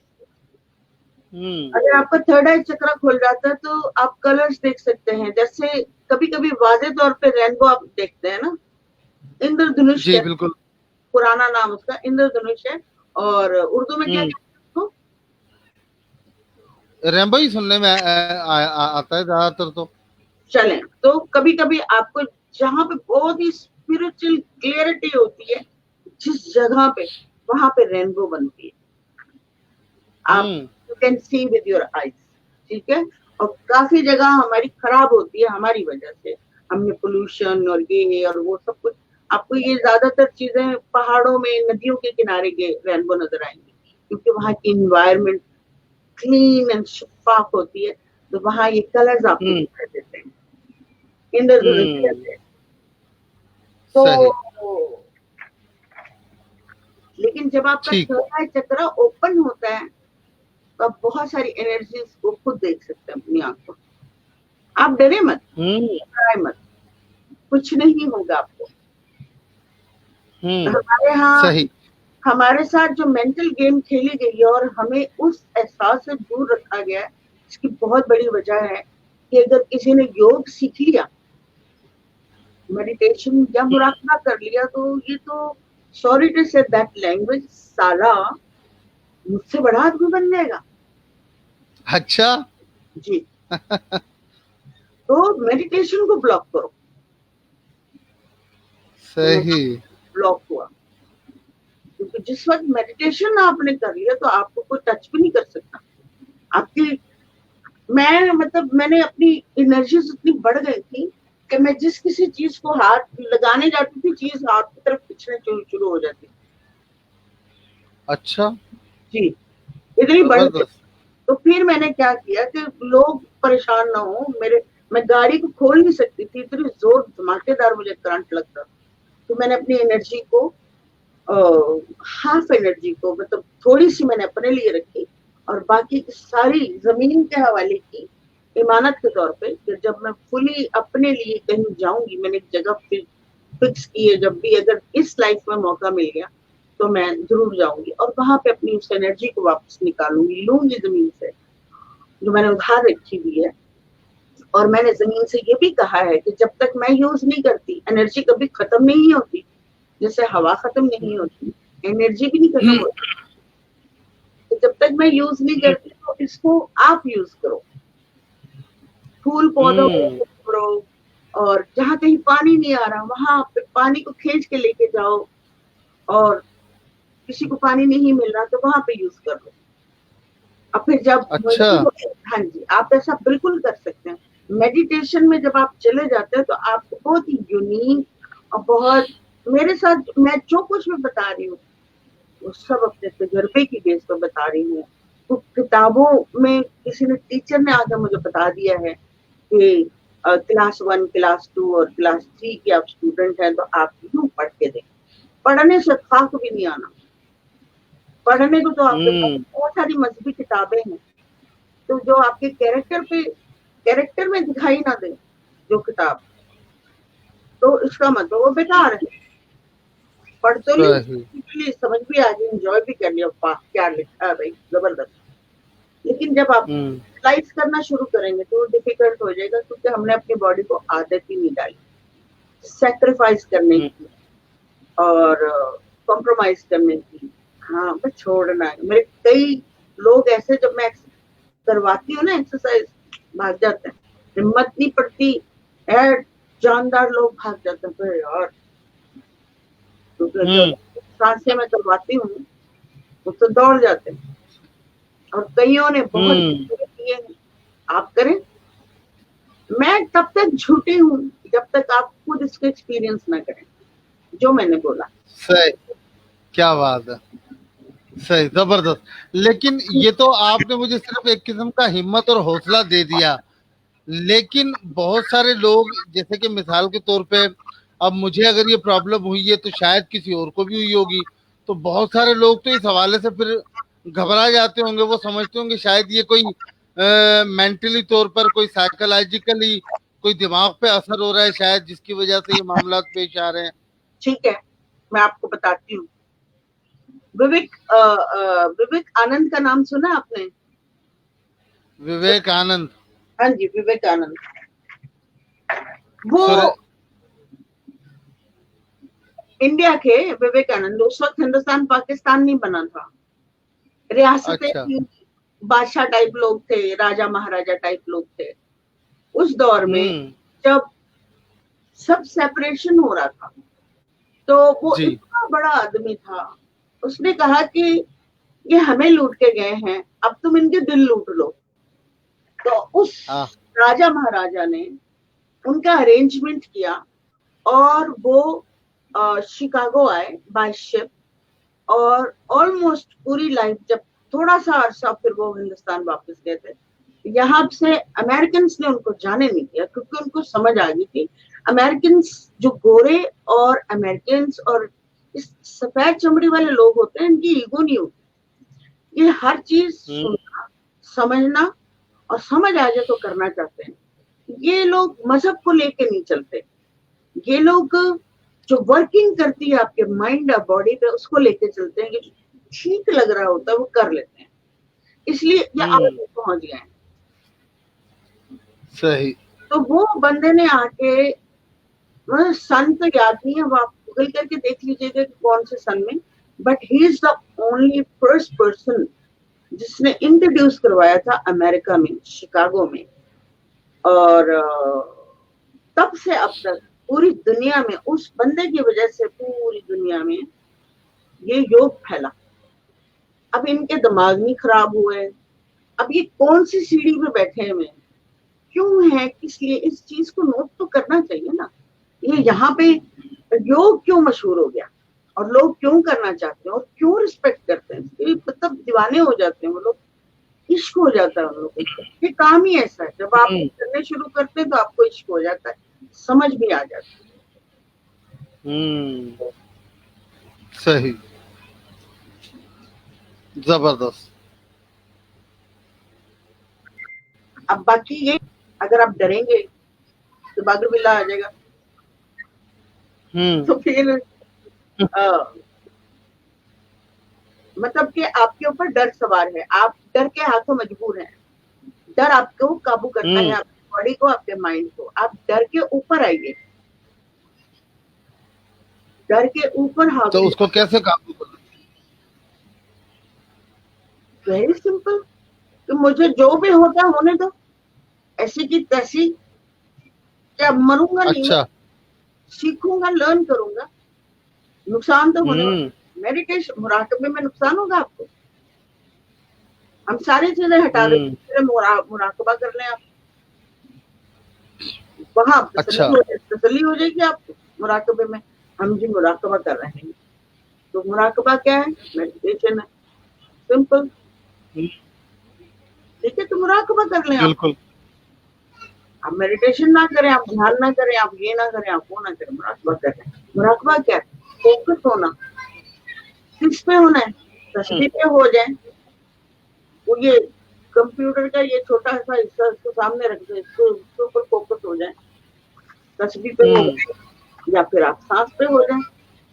अगर आपका थर्ड आई चक्र खुल जाता है तो आप कलर्स देख सकते हैं, जैसे कभी कभी वाजे तौर पे रेनबो आप देखते हैं ना, इंद्रधनुष, जी बिल्कुल, पुराना नाम उसका इंद्रधनुष है, और उर्दू में क्या कहते हैं उसको? रेनबो ही सुनने में आता है ज्यादातर। तो चलें, तो कभी कभी आपको जहां पे बहुत ही स्पिरिचुअल क्लियरिटी होती है, जिस जगह पे, वहां पे रेनबो बनती है, आप you can see with your eyes, ठीक है। और काफी जगह हमारी खराब होती है हमारी वजह से, हमने पोल्यूशन और ये और वो सब कुछ, आपको ये ज्यादातर चीजें पहाड़ों में, नदियों के किनारे के रेनबो नजर आएंगे, क्योंकि वहां की इन्वायरमेंट क्लीन एंड शफाफ होती है, तो वहां ये कलर्स आपको दिखाई देते हैं, इंद्रधनुष कहते हैं। तो लेकिन जब आपका थर्ड आई चक्र ओपन होता है तो आप बहुत सारी एनर्जीज को खुद देख सकते हैं अपनी आंखों। आप डरे मत, घबराए मत, कुछ नहीं होगा आपको। हमारे यहाँ हमारे साथ जो मेंटल गेम खेली गई है और हमें उस एहसास से दूर रखा गया है, इसकी बहुत बड़ी वजह है कि अगर किसी ने योग सीख लिया, मेडिटेशन या मुराकबा कर लिया, तो ये तो sorry to say that language, साला मुझसे बड़ा आदमी बन जाएगा। अच्छा जी तो मेडिटेशन को ब्लॉक करो। सही। ब्लॉक हुआ क्योंकि जिस वक्त मेडिटेशन आपने कर लिया तो आपको कोई टच भी नहीं कर सकता। आपकी मैंने अपनी एनर्जीज इतनी बढ़ गई थी कि मैं जिस किसी चीज को हाथ लगाने जाती थी, चीज हाथ की तरफ खींचने शुरू हो जाती। अच्छा जी, इतनी बढ़ गई। जबरदस्त। तो फिर मैंने क्या किया कि लोग परेशान ना हो, मैं गाड़ी को खोल नहीं सकती थी, इतनी जोर धमाकेदार मुझे करंट लगता। तो मैंने अपनी एनर्जी को हाफ एनर्जी को मतलब थोड़ी सी मैंने अपने लिए रखी और बाकी की सारी जमीन के हवाले की इमानत के तौर पे कि जब मैं फुली अपने लिए कहीं जाऊंगी, मैंने एक जगह फिक्स की है, जब भी अगर इस लाइफ में मौका मिल गया तो मैं जरूर जाऊंगी और वहां पे अपनी उस एनर्जी को वापस निकालूंगी, लूंगी जमीन से जो मैंने उधार रखी हुई है। और मैंने जमीन से ये भी कहा है कि जब तक मैं यूज नहीं करती, एनर्जी कभी खत्म नहीं होती, जैसे हवा खत्म नहीं होती, एनर्जी भी नहीं खत्म होती। तो जब तक मैं यूज नहीं करती तो इसको आप यूज करो, फूल पौधों को करो, और जहाँ कहीं पानी नहीं आ रहा वहां पे पानी को खींच के लेके जाओ, और किसी को पानी नहीं मिल रहा तो वहां पे यूज कर लो। और फिर जब अच्छा। हाँ जी, आप ऐसा बिल्कुल कर सकते हैं। मेडिटेशन में जब आप चले जाते हैं तो आपको बहुत ही यूनिक और बहुत, मेरे साथ मैं जो कुछ भी बता रही हूँ वो सब अपने तजर्बे की बेस पर बता रही हूँ। तो किताबों में किसी ने, टीचर ने आकर मुझे बता दिया है कि क्लास 1, क्लास 2 और क्लास 3 के आप स्टूडेंट हैं तो आप यूं पढ़ के दें। पढ़ने से खाक भी नहीं आना, पढ़ने को तो आपके पास बहुत सारी मजहबी किताबें हैं, तो जो आपके कैरेक्टर में दिखाई ना दे जो किताब, तो इसका मतलब वो बेकार है। पढ़ तो ली, समझ भी आ गई, एंजॉय भी कर लिया, वाह क्या लिखा है भाई, जबरदस्त। लेकिन जब आप रियलाइज करना शुरू करेंगे तो वो डिफिकल्ट हो जाएगा, क्योंकि हमने अपनी बॉडी को आदत ही नहीं डाली सेक्रीफाइस करने की और कॉम्प्रोमाइज करने की। हाँ, बस छोड़ना है। मेरे कई लोग ऐसे, जब मैं करवाती हूँ ना एक्सरसाइज, भाग जाते हैं, हिम्मत नहीं पड़ती है, जानदार लोग भाग जाते हैं। फिर यार सांसें मैं करवाती हूँ वो तो दौड़ जाते हैं, और कईयों ने बहुत किए हैं। आप करें, मैं तब तक झूठी हूँ जब तक आप खुद इसको एक्सपीरियंस ना करें जो मैंने बोला। सही, क्या बात है, सही, जबरदस्त। लेकिन ये तो आपने मुझे सिर्फ एक किस्म का हिम्मत और हौसला दे दिया, लेकिन बहुत सारे लोग, जैसे कि मिसाल के तौर पे अब मुझे अगर ये प्रॉब्लम हुई है तो शायद किसी और को भी हुई होगी, तो बहुत सारे लोग तो इस हवाले से फिर घबरा जाते होंगे। वो समझते होंगे शायद ये कोई मेंटली तौर पर, कोई साइकोलॉजिकली कोई दिमाग पे असर हो रहा है शायद, जिसकी वजह से ये मामला पेश आ रहे हैं। ठीक है, मैं आपको बताती हूँ। विवेक आनंद का नाम सुना आपने? विवेकानंद? हाँ जी, विवेकानंद। वो इंडिया के विवेकानंद, उस वक्त हिंदुस्तान पाकिस्तान नहीं बना था, रियासतें थी, बादशाह टाइप लोग थे, राजा महाराजा टाइप लोग थे उस दौर में, जब सब सेपरेशन हो रहा था। तो वो इतना बड़ा आदमी था, उसने कहा कि ये हमें लूट के गए हैं, अब तुम इनके दिल लूट लो। तो उस राजा महाराजा ने उनका अरेंजमेंट किया और वो शिकागो आए बाय शिप, और ऑलमोस्ट पूरी लाइफ, जब थोड़ा सा अरसा फिर वो हिंदुस्तान वापस गए थे। यहाँ से अमेरिकन ने उनको जाने नहीं दिया, क्योंकि उनको समझ आ गई थी अमेरिकन जो गोरे और अमेरिकन और इस सफेद चमड़ी वाले लोग होते हैं, इनकी ईगो नहीं होती, ये हर चीज सुनना, समझना और समझ आ जाए तो करना चाहते हैं। ये लोग मजहब को लेके नहीं चलते, ये लोग जो वर्किंग करती है आपके माइंड और बॉडी पे उसको लेके चलते हैं, कि ठीक लग रहा होता है वो कर लेते हैं, इसलिए ये आगे पहुंच गए। सही। तो वो बंदे ने आके, सन तो याद नहीं है, वो आप गूगल करके देख लीजिएगा कि कौन से सन में, but he is the only first person जिसने इंट्रोड्यूस करवाया था अमेरिका में, शिकागो में, और तब से अब तक पूरी दुनिया में उस बंदे की वजह से पूरी दुनिया में ये योग फैला। अब इनके दिमाग नहीं खराब हुए, अब ये कौन सी सीढ़ी पे बैठे हुए, क्यों है, किस लिए, इस चीज को नोट तो करना चाहिए ना। ये यहाँ पे योग क्यों मशहूर हो गया और लोग क्यों करना चाहते हैं और क्यों रिस्पेक्ट करते हैं, मतलब दीवाने हो जाते हैं वो लोग, इश्क हो जाता है उन लोगों को। ये काम ही ऐसा है, जब आप करने शुरू करते हैं तो आपको इश्क हो जाता है, समझ भी आ जाता है। सही, जबरदस्त। अब बाकी ये, अगर आप डरेंगे तो बागर बिल्ला आ जाएगा, तो फिर मतलब कि आपके ऊपर डर सवार है, आप डर के हाथों मजबूर हैं। डर आपको काबू करता है, आपकी बॉडी को, आपके माइंड को। आप डर के ऊपर आइए, डर के ऊपर हाथ। तो उसको कैसे काबू करना? वेरी सिंपल, तो मुझे जो भी होता होने दो, ऐसी की तैसी, क्या मरूंगा नहीं। अच्छा, सीखूंगा, लर्न करूंगा, नुकसान तो होने वाला। मेडिटेशन, मुराकबे में नुकसान होगा आपको, हम सारी चीजें हटा दें, मुराकबा कर लें आप, वहां तसल्ली हो जाएगी आपको। मुराकबे में हम जी मुराकबा कर रहे हैं, तो मुराकबा क्या है? मेडिटेशन है, सिंपल। ठीक है, तो मुराकबा कर लें आप। बिल्कुल। आप मेडिटेशन ना करें, आप ध्यान ना करें, आप ये ना करें, आप वो ना करें, मुराकबा कर रहे हैं। मुराकबा क्या है? फोकस होना। किस पे होना है? तस्वीर पे हो जाए। वो ये कंप्यूटर का ये छोटा सा हिस्सा इसको सामने रख दे, इसको ऊपर फोकस हो जाए, तस्वीर पे हो जाए, या फिर आप सांस पे हो जाए।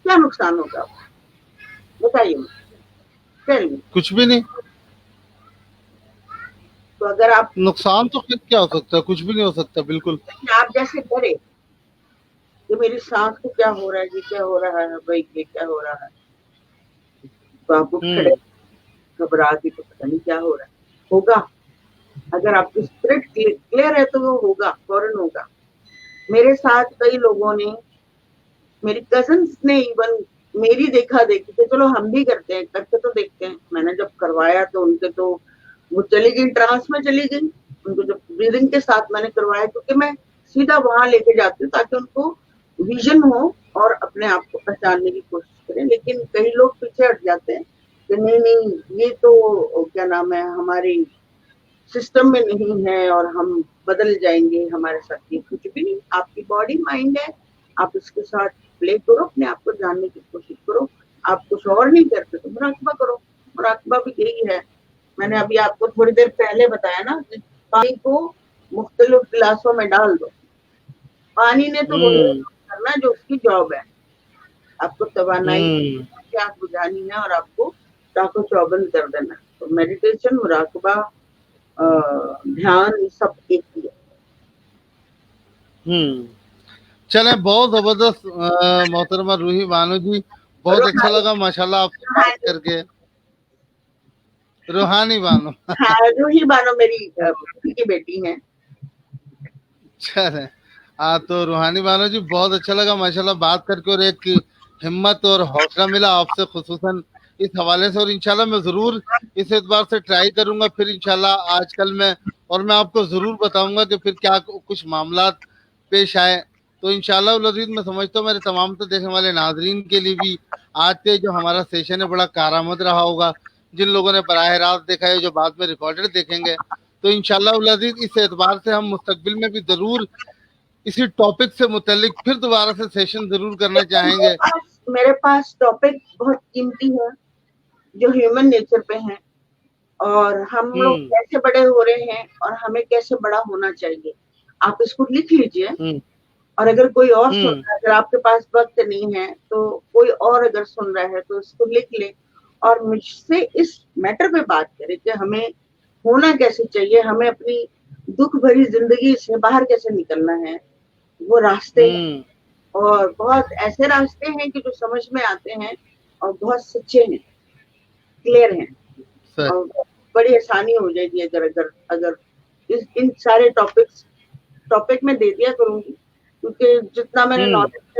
क्या नुकसान होगा बताइए मुझे? कुछ भी नहीं। तो अगर आप, नुकसान तो फिर क्या हो सकता है? कुछ भी नहीं हो सकता। बिल्कुल। आप जैसे डरे कि मेरी सांस को क्या हो रहा है, ये क्या हो रहा है भाई, ये क्या हो रहा है, तो आप उठ खड़े, घबरा के, तो पता नहीं क्या हो रहा है, होगा। अगर आपकी स्पिरिट क्लियर है तो वो होगा, फौरन होगा। मेरे साथ कई लोगों ने, मेरी कजन्स ने इवन मेरी देखा देखी कि चलो हम भी करते हैं, करके तो देखते हैं। मैंने जब करवाया तो उनके तो वो चली गई, ट्रांस में चली गई। उनको जब ब्रीदिंग के साथ मैंने करवाया, क्योंकि मैं सीधा वहां लेके जाती हूँ ताकि उनको विजन हो और अपने आप को पहचानने की कोशिश करें। लेकिन कई लोग पीछे हट जाते हैं कि नहीं नहीं, ये तो क्या नाम है, हमारी सिस्टम में नहीं है और हम बदल जाएंगे, हमारे साथ ये कुछ भी नहीं। आपकी बॉडी माइंड है, आप इसके साथ प्ले करो, अपने आप को जानने की कोशिश करो। आप कुछ और नहीं करते तो मुराकबा करो। मुराकबा भी यही है। मैंने अभी आपको थोड़ी देर पहले बताया ना, पानी को मुख्तलिफ गिलासों में डाल दो। पानी ने तो करना जो उसकी जॉब है, आपको तवानाई आग बुझानी है और आपको चाको चौबंद कर देना। तो मेडिटेशन, मुराकबा, ध्यान, सब एक ही है। चले, बहुत जबरदस्त मोहतरमा रूही बानो जी, बहुत अच्छा लगा माशाल्लाह आपसे बात करके। रूहानी बानो। हाँ, रूही बानो मेरी की बेटी है। चले, तो रूहानी बानो जी, बहुत अच्छा लगा माशाल्लाह बात करके, और एक हिम्मत और हौसला मिला आपसे खुसूसन इस हवाले से। और इंशाल्लाह मैं जरूर इस एतबार से ट्राई करूंगा फिर इंशाल्लाह आजकल में, और मैं आपको जरूर बताऊंगा कि फिर क्या कुछ मामला पेश आए। तो इंशाल्लाह लजीज मैं समझता हूँ मेरे तमाम तो देखने वाले नाजरीन के लिए भी आज के जो हमारा सेशन है बड़ा कारआमद रहा होगा। जिन लोगों ने बराह रास्त देखा है, जो बाद में रिकॉर्डेड देखेंगे, तो इंशाल्लाह लजीज इस एतबार से हम मुस्तकबिल में भी जरूर इसी टॉपिक से मुतल्लिक फिर दोबारा से सेशन जरूर करना चाहेंगे। मेरे पास टॉपिक बहुत कीमती है जो ह्यूमन नेचर पे है, और हम लोग कैसे बड़े हो रहे हैं और हमें कैसे बड़ा होना चाहिए। आप इसको लिख लीजिए, और अगर कोई और सुन रहा है, अगर आपके पास वक्त नहीं है तो कोई और अगर सुन रहा है तो इसको लिख ले और मुझसे इस मैटर पे बात करे कि हमें होना कैसे चाहिए, हमें अपनी दुख भरी जिंदगी से बाहर कैसे निकलना है। वो रास्ते हैं, और बहुत ऐसे रास्ते हैं कि जो समझ में आते हैं और बहुत सच्चे हैं, क्लियर हैं, और बड़ी आसानी हो जाएगी अगर अगर अगर इन सारे टॉपिक्स टॉपिक में दे दिया करूंगी, क्योंकि जितना मैंने नॉलेज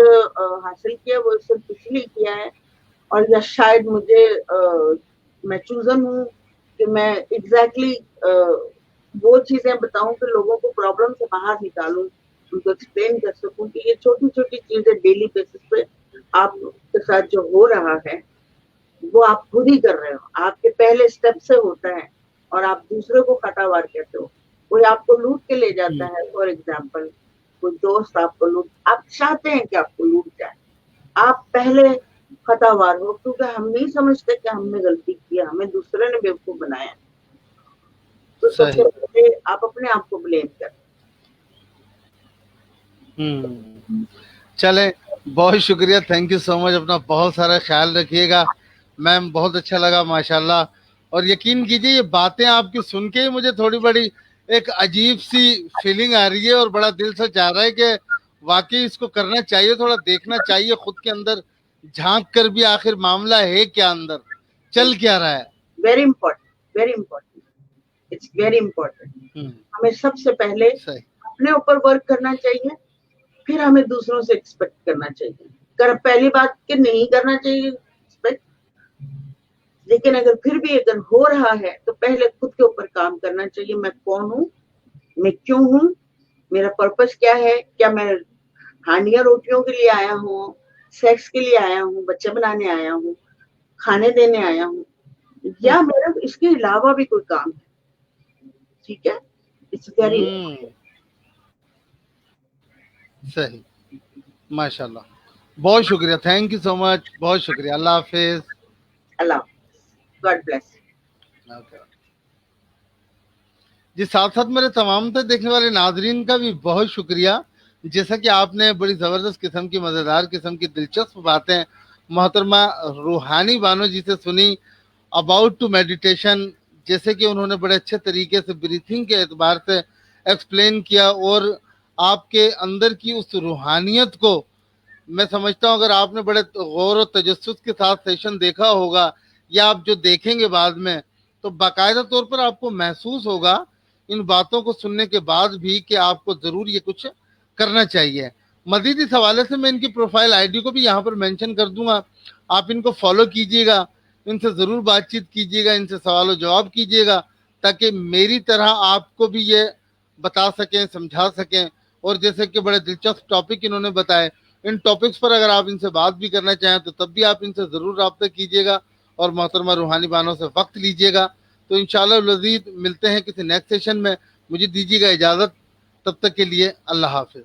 हासिल किया वो सिर्फ इसलिए किया है, और या शायद मुझे मैं चूजन हूँ कि मैं एग्जैक्टली वो चीजें बताऊं कि लोगों को प्रॉब्लम से बाहर निकालूं, उनको एक्सप्लेन कर सकूं कि ये छोटी छोटी चीजें डेली बेसिस पे आपके साथ जो हो रहा है वो आप खुद ही कर रहे हो, आपके पहले स्टेप से होता है, और आप दूसरे को खटावार कहते हो। कोई आपको लूट के ले जाता है, फॉर एग्जाम्पल कोई दोस्त आपको लूट, आप चाहते हैं कि आपको लूट जाए, आप पहले खतावार हो, क्योंकि हम नहीं समझते कि हमने गलती की है, हमें दूसरे ने बेवकूफ बनाया। तो सबसे पहले आप अपने आप को ब्लेम करें। चले, बहुत शुक्रिया, थैंक यू सो मच, अपना बहुत सारा ख्याल रखिएगा मैम, बहुत अच्छा लगा माशाल्लाह। और यकीन कीजिए ये बातें आपकी सुन के ही मुझे थोड़ी बड़ी एक अजीब सी फीलिंग आ रही है, और बड़ा दिल से चाह रहा है कि वाकई इसको करना चाहिए, थोड़ा देखना चाहिए खुद के अंदर झांक कर भी आखिर मामला है क्या, अंदर चल क्या रहा है। Very important, it's very important. हमें सबसे पहले अपने ऊपर वर्क करना चाहिए, फिर हमें दूसरों से एक्सपेक्ट करना चाहिए। पहली बात कि नहीं करना चाहिए एक्सपेक्ट, लेकिन अगर फिर भी अगर हो रहा है तो पहले खुद के ऊपर काम करना चाहिए। मैं कौन हूँ, मैं क्यों हूँ, मेरा पर्पस क्या है, क्या मैं हांडिया रोटियों के लिए आया हूँ, सेक्स के लिए आया हूँ, बच्चे बनाने आया हूँ, खाने देने आया हूँ, या मेरा इसके अलावा भी कोई काम है। ठीक है, इट्स वेरी सही, माशाल्लाह, बहुत शुक्रिया, थैंक यू सो मच, बहुत शुक्रिया, अल्लाह हाफिज। अल्लाह, गॉड ब्लेस। जी, साथ साथ मेरे तमाम तक देखने वाले नाजरीन का भी बहुत शुक्रिया। जैसा कि आपने बड़ी ज़बरदस्त किस्म की, मज़ेदार किस्म की, दिलचस्प बातें मोहतरमा रूहानी बानो जी से सुनी अबाउट टू मेडिटेशन, जैसे कि उन्होंने बड़े अच्छे तरीके से ब्रीथिंग के एतबार से एक्सप्लेन किया, और आपके अंदर की उस रूहानियत को मैं समझता हूँ अगर आपने बड़े गौर और तजस्सुस के साथ सेशन देखा होगा, या आप जो देखेंगे बाद में, तो बाकायदा तौर पर आपको महसूस होगा इन बातों को सुनने के बाद भी कि आपको ज़रूर ये कुछ करना चाहिए। मज़ीद इस हवाले से मैं इनकी प्रोफाइल आईडी को भी यहाँ पर मेंशन कर दूंगा, आप इनको फॉलो कीजिएगा, इनसे ज़रूर बातचीत कीजिएगा, इनसे सवाल जवाब कीजिएगा, ताकि मेरी तरह आपको भी ये बता सकें, समझा सकें। और जैसे कि बड़े दिलचस्प टॉपिक इन्होंने बताए, इन टॉपिक्स पर अगर आप इनसे बात भी करना चाहें तो तब भी आप इनसे ज़रूर रब्ता कीजिएगा, और मोहतरमा रूहानी बानो से वक्त लीजिएगा। तो इंशाअल्लाह लज़ीज़ मिलते हैं किसी नेक्स्ट सेशन में, मुझे दीजिएगा इजाज़त, तब तक के लिए अल्लाह हाफिज़।